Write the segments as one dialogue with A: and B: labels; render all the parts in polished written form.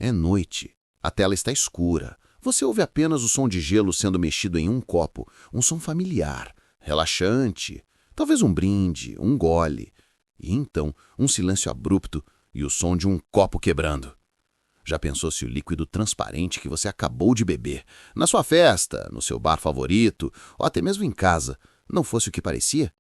A: É noite. A tela está escura. Você ouve apenas o som de gelo sendo mexido em um copo, um som familiar, relaxante, talvez um brinde, um gole. E então, um silêncio abrupto e o som de um copo quebrando. Já pensou se o líquido transparente que você acabou de beber, na sua festa, no seu bar favorito, ou até mesmo em casa, não fosse o que parecia?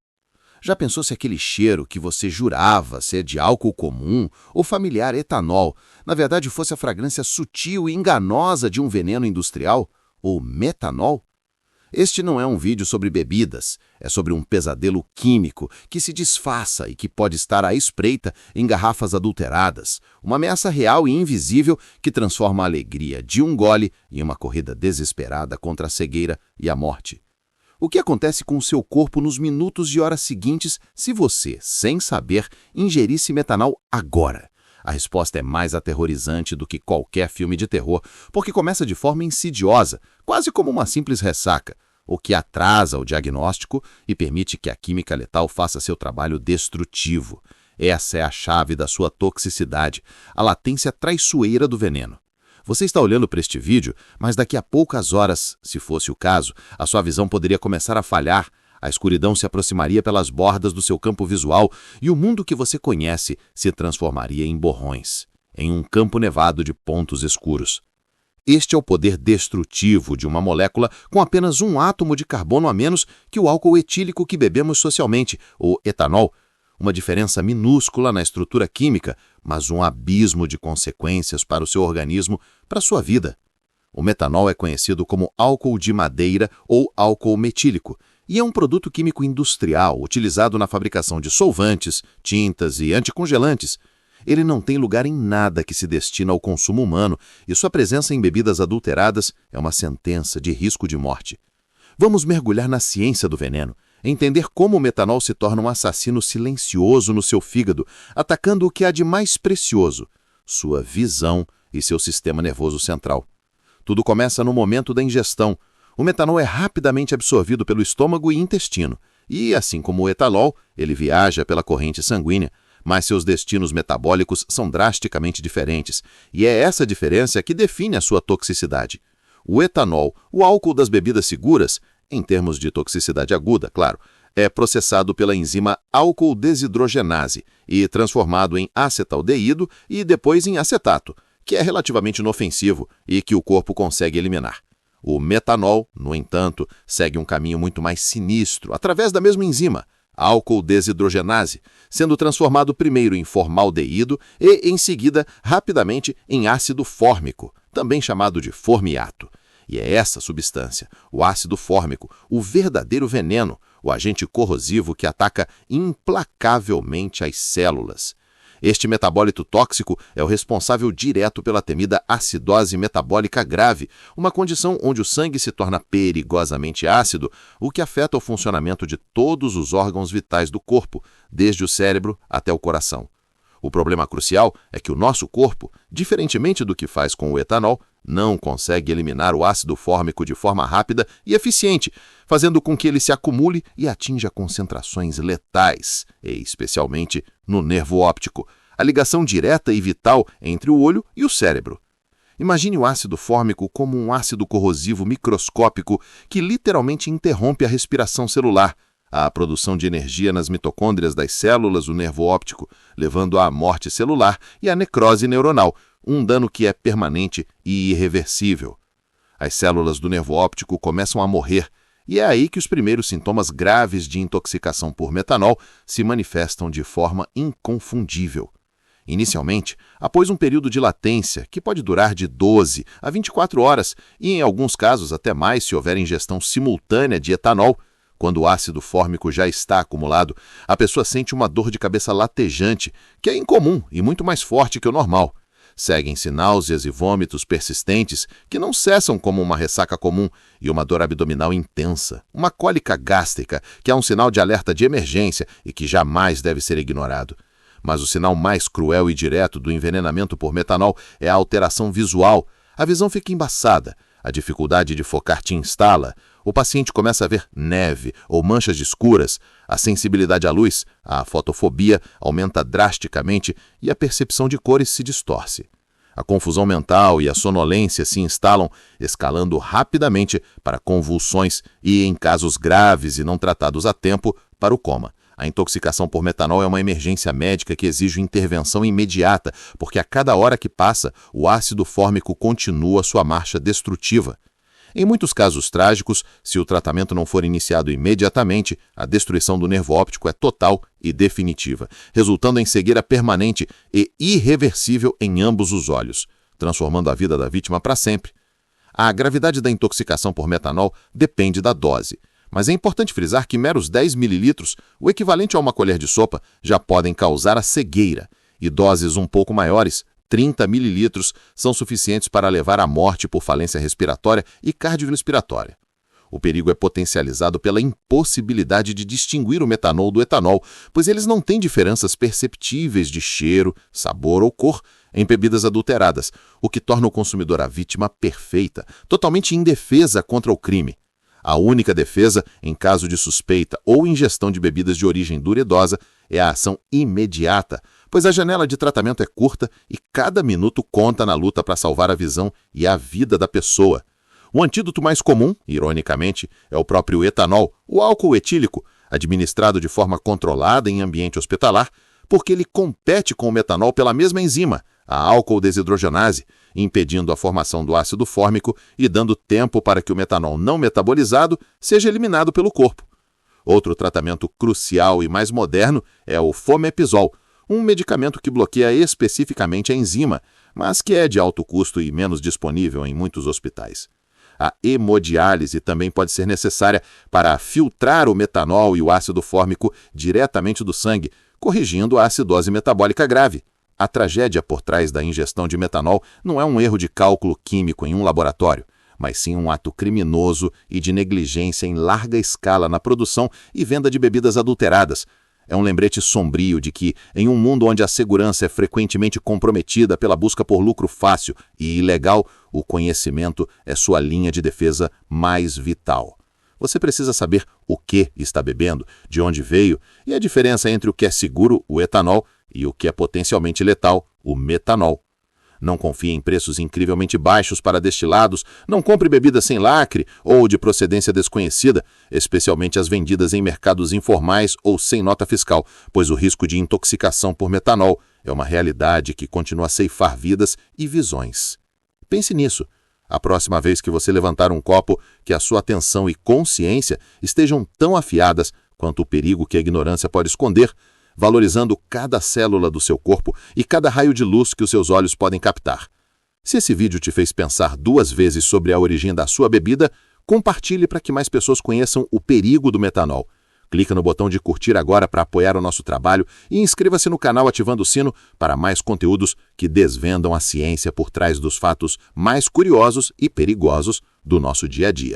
A: Já pensou se aquele cheiro que você jurava ser de álcool comum ou familiar etanol, na verdade fosse a fragrância sutil e enganosa de um veneno industrial, ou metanol? Este não é um vídeo sobre bebidas, é sobre um pesadelo químico que se disfarça e que pode estar à espreita em garrafas adulteradas, uma ameaça real e invisível que transforma a alegria de um gole em uma corrida desesperada contra a cegueira e a morte. O que acontece com o seu corpo nos minutos e horas seguintes se você, sem saber, ingerisse metanol agora? A resposta é mais aterrorizante do que qualquer filme de terror, porque começa de forma insidiosa, quase como uma simples ressaca, o que atrasa o diagnóstico e permite que a química letal faça seu trabalho destrutivo. Essa é a chave da sua toxicidade, a latência traiçoeira do veneno. Você está olhando para este vídeo, mas daqui a poucas horas, se fosse o caso, a sua visão poderia começar a falhar, a escuridão se aproximaria pelas bordas do seu campo visual e o mundo que você conhece se transformaria em borrões, em um campo nevado de pontos escuros. Este é o poder destrutivo de uma molécula com apenas um átomo de carbono a menos que o álcool etílico que bebemos socialmente, o etanol. Uma diferença minúscula na estrutura química, mas um abismo de consequências para o seu organismo, para a sua vida. O metanol é conhecido como álcool de madeira ou álcool metílico e é um produto químico industrial utilizado na fabricação de solvantes, tintas e anticongelantes. Ele não tem lugar em nada que se destina ao consumo humano e sua presença em bebidas adulteradas é uma sentença de risco de morte. Vamos mergulhar na ciência do veneno, entender como o metanol se torna um assassino silencioso no seu fígado, atacando o que há de mais precioso, sua visão e seu sistema nervoso central. Tudo começa no momento da ingestão. O metanol é rapidamente absorvido pelo estômago e intestino, e, assim como o etanol, ele viaja pela corrente sanguínea, mas seus destinos metabólicos são drasticamente diferentes, e é essa diferença que define a sua toxicidade. O etanol, o álcool das bebidas seguras, em termos de toxicidade aguda, claro, é processado pela enzima álcool desidrogenase e transformado em acetaldeído e depois em acetato, que é relativamente inofensivo e que o corpo consegue eliminar. O metanol, no entanto, segue um caminho muito mais sinistro, através da mesma enzima, álcool desidrogenase, sendo transformado primeiro em formaldeído e, em seguida, rapidamente em ácido fórmico, também chamado de formiato. E é essa substância, o ácido fórmico, o verdadeiro veneno, o agente corrosivo que ataca implacavelmente as células. Este metabólito tóxico é o responsável direto pela temida acidose metabólica grave, uma condição onde o sangue se torna perigosamente ácido, o que afeta o funcionamento de todos os órgãos vitais do corpo, desde o cérebro até o coração. O problema crucial é que o nosso corpo, diferentemente do que faz com o etanol, não consegue eliminar o ácido fórmico de forma rápida e eficiente, fazendo com que ele se acumule e atinja concentrações letais, e especialmente no nervo óptico, a ligação direta e vital entre o olho e o cérebro. Imagine o ácido fórmico como um ácido corrosivo microscópico que literalmente interrompe a respiração celular, a produção de energia nas mitocôndrias das células do nervo óptico, levando à morte celular e à necrose neuronal, um dano que é permanente e irreversível. As células do nervo óptico começam a morrer, e é aí que os primeiros sintomas graves de intoxicação por metanol se manifestam de forma inconfundível. Inicialmente, após um período de latência, que pode durar de 12 a 24 horas, e em alguns casos até mais se houver ingestão simultânea de etanol, quando o ácido fórmico já está acumulado, a pessoa sente uma dor de cabeça latejante, que é incomum e muito mais forte que o normal. Seguem-se náuseas e vômitos persistentes que não cessam como uma ressaca comum e uma dor abdominal intensa, uma cólica gástrica que é um sinal de alerta de emergência e que jamais deve ser ignorado. Mas o sinal mais cruel e direto do envenenamento por metanol é a alteração visual. A visão fica embaçada, a dificuldade de focar te instala, o paciente começa a ver neve ou manchas escuras, a sensibilidade à luz, a fotofobia aumenta drasticamente e a percepção de cores se distorce. A confusão mental e a sonolência se instalam, escalando rapidamente para convulsões e, em casos graves e não tratados a tempo, para o coma. A intoxicação por metanol é uma emergência médica que exige intervenção imediata, porque a cada hora que passa, o ácido fórmico continua sua marcha destrutiva. Em muitos casos trágicos, se o tratamento não for iniciado imediatamente, a destruição do nervo óptico é total e definitiva, resultando em cegueira permanente e irreversível em ambos os olhos, transformando a vida da vítima para sempre. A gravidade da intoxicação por metanol depende da dose, mas é importante frisar que meros 10 ml, o equivalente a uma colher de sopa, já podem causar a cegueira, e doses um pouco maiores, 30 ml, são suficientes para levar à morte por falência respiratória e cardiorrespiratória. O perigo é potencializado pela impossibilidade de distinguir o metanol do etanol, pois eles não têm diferenças perceptíveis de cheiro, sabor ou cor em bebidas adulteradas, o que torna o consumidor a vítima perfeita, totalmente indefesa contra o crime. A única defesa, em caso de suspeita ou ingestão de bebidas de origem duvidosa, é a ação imediata, pois a janela de tratamento é curta e cada minuto conta na luta para salvar a visão e a vida da pessoa. O antídoto mais comum, ironicamente, é o próprio etanol, o álcool etílico, administrado de forma controlada em ambiente hospitalar, porque ele compete com o metanol pela mesma enzima, a álcool desidrogenase, impedindo a formação do ácido fórmico e dando tempo para que o metanol não metabolizado seja eliminado pelo corpo. Outro tratamento crucial e mais moderno é o fomepizol, um medicamento que bloqueia especificamente a enzima, mas que é de alto custo e menos disponível em muitos hospitais. A hemodiálise também pode ser necessária para filtrar o metanol e o ácido fórmico diretamente do sangue, corrigindo a acidose metabólica grave. A tragédia por trás da ingestão de metanol não é um erro de cálculo químico em um laboratório, mas sim um ato criminoso e de negligência em larga escala na produção e venda de bebidas adulteradas. É um lembrete sombrio de que, em um mundo onde a segurança é frequentemente comprometida pela busca por lucro fácil e ilegal, o conhecimento é sua linha de defesa mais vital. Você precisa saber o que está bebendo, de onde veio e a diferença entre o que é seguro, o etanol, e o que é potencialmente letal, o metanol. Não confie em preços incrivelmente baixos para destilados, não compre bebidas sem lacre ou de procedência desconhecida, especialmente as vendidas em mercados informais ou sem nota fiscal, pois o risco de intoxicação por metanol é uma realidade que continua a ceifar vidas e visões. Pense nisso. A próxima vez que você levantar um copo, que a sua atenção e consciência estejam tão afiadas quanto o perigo que a ignorância pode esconder, valorizando cada célula do seu corpo e cada raio de luz que os seus olhos podem captar. Se esse vídeo te fez pensar 2 vezes sobre a origem da sua bebida, compartilhe para que mais pessoas conheçam o perigo do metanol. Clica no botão de curtir agora para apoiar o nosso trabalho e inscreva-se no canal ativando o sino para mais conteúdos que desvendam a ciência por trás dos fatos mais curiosos e perigosos do nosso dia a dia.